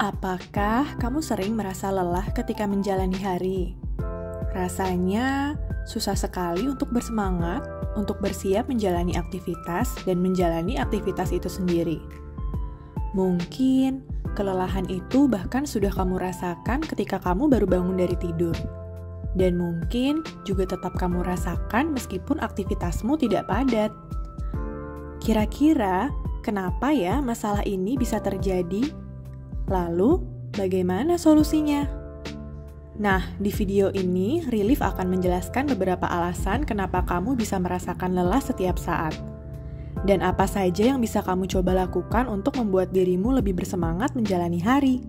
Apakah kamu sering merasa lelah ketika menjalani hari? Rasanya susah sekali untuk bersemangat, untuk bersiap menjalani aktivitas dan menjalani aktivitas itu sendiri. Mungkin kelelahan itu bahkan sudah kamu rasakan ketika kamu baru bangun dari tidur. Dan mungkin juga tetap kamu rasakan meskipun aktivitasmu tidak padat. Kira-kira kenapa ya masalah ini bisa terjadi? Lalu, bagaimana solusinya? Nah, di video ini, Relief akan menjelaskan beberapa alasan kenapa kamu bisa merasakan lelah setiap saat. Dan apa saja yang bisa kamu coba lakukan untuk membuat dirimu lebih bersemangat menjalani hari.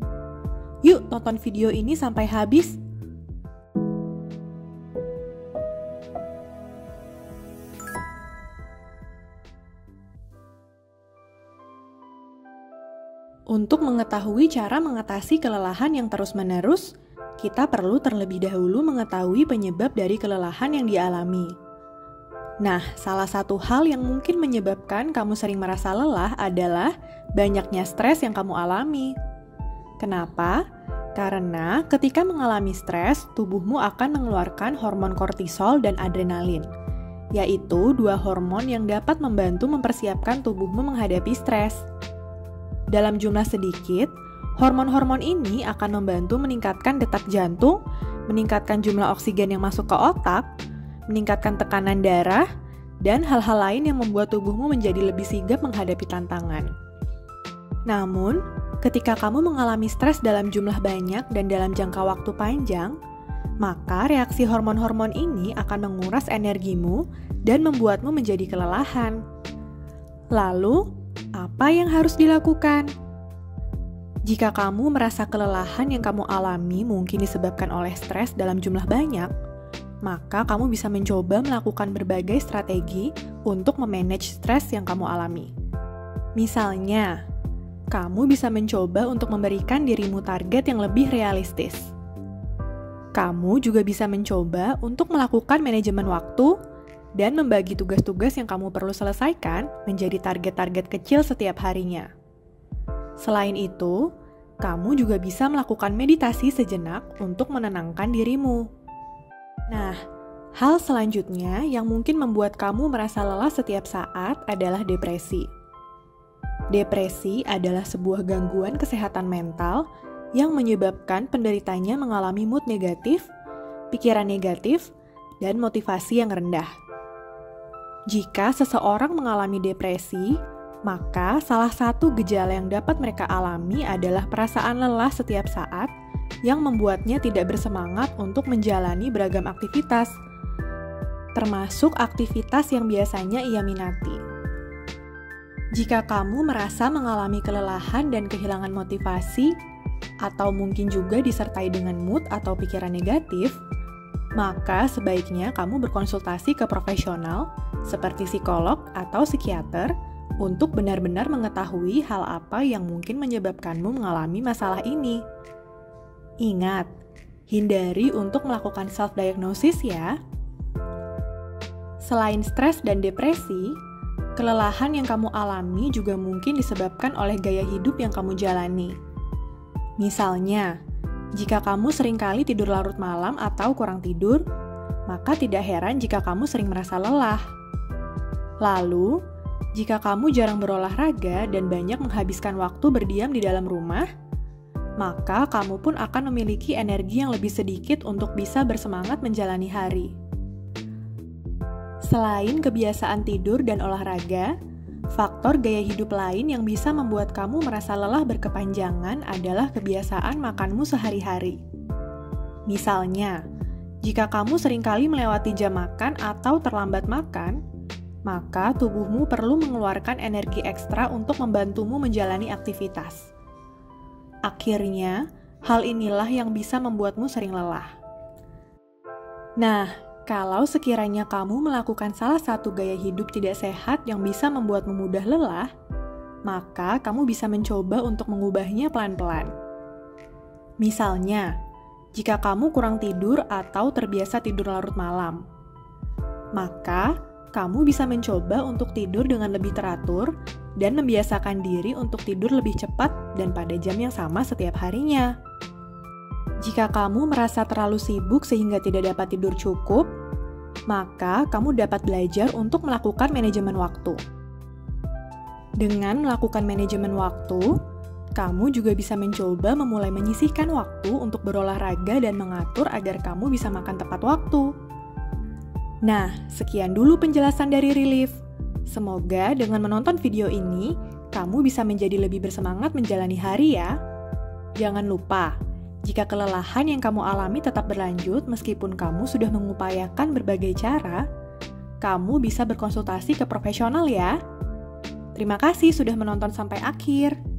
Yuk, tonton video ini sampai habis. Untuk mengetahui cara mengatasi kelelahan yang terus-menerus, kita perlu terlebih dahulu mengetahui penyebab dari kelelahan yang dialami. Nah, salah satu hal yang mungkin menyebabkan kamu sering merasa lelah adalah banyaknya stres yang kamu alami. Kenapa? Karena ketika mengalami stres, tubuhmu akan mengeluarkan hormon kortisol dan adrenalin, yaitu dua hormon yang dapat membantu mempersiapkan tubuhmu menghadapi stres. Dalam jumlah sedikit, hormon-hormon ini akan membantu meningkatkan detak jantung, meningkatkan jumlah oksigen yang masuk ke otak, meningkatkan tekanan darah, dan hal-hal lain yang membuat tubuhmu menjadi lebih sigap menghadapi tantangan. Namun, ketika kamu mengalami stres dalam jumlah banyak dan dalam jangka waktu panjang, maka reaksi hormon-hormon ini akan menguras energimu dan membuatmu menjadi kelelahan. Lalu, apa yang harus dilakukan? Jika kamu merasa kelelahan yang kamu alami mungkin disebabkan oleh stres dalam jumlah banyak, maka kamu bisa mencoba melakukan berbagai strategi untuk memanage stres yang kamu alami. Misalnya, kamu bisa mencoba untuk memberikan dirimu target yang lebih realistis. Kamu juga bisa mencoba untuk melakukan manajemen waktu dan membagi tugas-tugas yang kamu perlu selesaikan menjadi target-target kecil setiap harinya. Selain itu, kamu juga bisa melakukan meditasi sejenak untuk menenangkan dirimu. Nah, hal selanjutnya yang mungkin membuat kamu merasa lelah setiap saat adalah depresi. Depresi adalah sebuah gangguan kesehatan mental yang menyebabkan penderitanya mengalami mood negatif, pikiran negatif, dan motivasi yang rendah. Jika seseorang mengalami depresi, maka salah satu gejala yang dapat mereka alami adalah perasaan lelah setiap saat yang membuatnya tidak bersemangat untuk menjalani beragam aktivitas, termasuk aktivitas yang biasanya ia minati. Jika kamu merasa mengalami kelelahan dan kehilangan motivasi, atau mungkin juga disertai dengan mood atau pikiran negatif, maka sebaiknya kamu berkonsultasi ke profesional seperti psikolog atau psikiater untuk benar-benar mengetahui hal apa yang mungkin menyebabkanmu mengalami masalah ini. Ingat, hindari untuk melakukan self-diagnosis ya. Selain stres dan depresi, kelelahan yang kamu alami juga mungkin disebabkan oleh gaya hidup yang kamu jalani. Misalnya, jika kamu seringkali tidur larut malam atau kurang tidur, maka tidak heran jika kamu sering merasa lelah. Lalu, jika kamu jarang berolahraga dan banyak menghabiskan waktu berdiam di dalam rumah, maka kamu pun akan memiliki energi yang lebih sedikit untuk bisa bersemangat menjalani hari. Selain kebiasaan tidur dan olahraga, faktor gaya hidup lain yang bisa membuat kamu merasa lelah berkepanjangan adalah kebiasaan makanmu sehari-hari. Misalnya, jika kamu seringkali melewati jam makan atau terlambat makan, maka tubuhmu perlu mengeluarkan energi ekstra untuk membantumu menjalani aktivitas. Akhirnya, hal inilah yang bisa membuatmu sering lelah. Nah, kalau sekiranya kamu melakukan salah satu gaya hidup tidak sehat yang bisa membuatmu mudah lelah, maka kamu bisa mencoba untuk mengubahnya pelan-pelan. Misalnya, jika kamu kurang tidur atau terbiasa tidur larut malam, maka kamu bisa mencoba untuk tidur dengan lebih teratur dan membiasakan diri untuk tidur lebih cepat dan pada jam yang sama setiap harinya. Jika kamu merasa terlalu sibuk sehingga tidak dapat tidur cukup, maka kamu dapat belajar untuk melakukan manajemen waktu. Dengan melakukan manajemen waktu, kamu juga bisa mencoba memulai menyisihkan waktu untuk berolahraga dan mengatur agar kamu bisa makan tepat waktu. Nah, sekian dulu penjelasan dari Relief. Semoga dengan menonton video ini, kamu bisa menjadi lebih bersemangat menjalani hari ya. Jangan lupa, jika kelelahan yang kamu alami tetap berlanjut meskipun kamu sudah mengupayakan berbagai cara, kamu bisa berkonsultasi ke profesional ya. Terima kasih sudah menonton sampai akhir.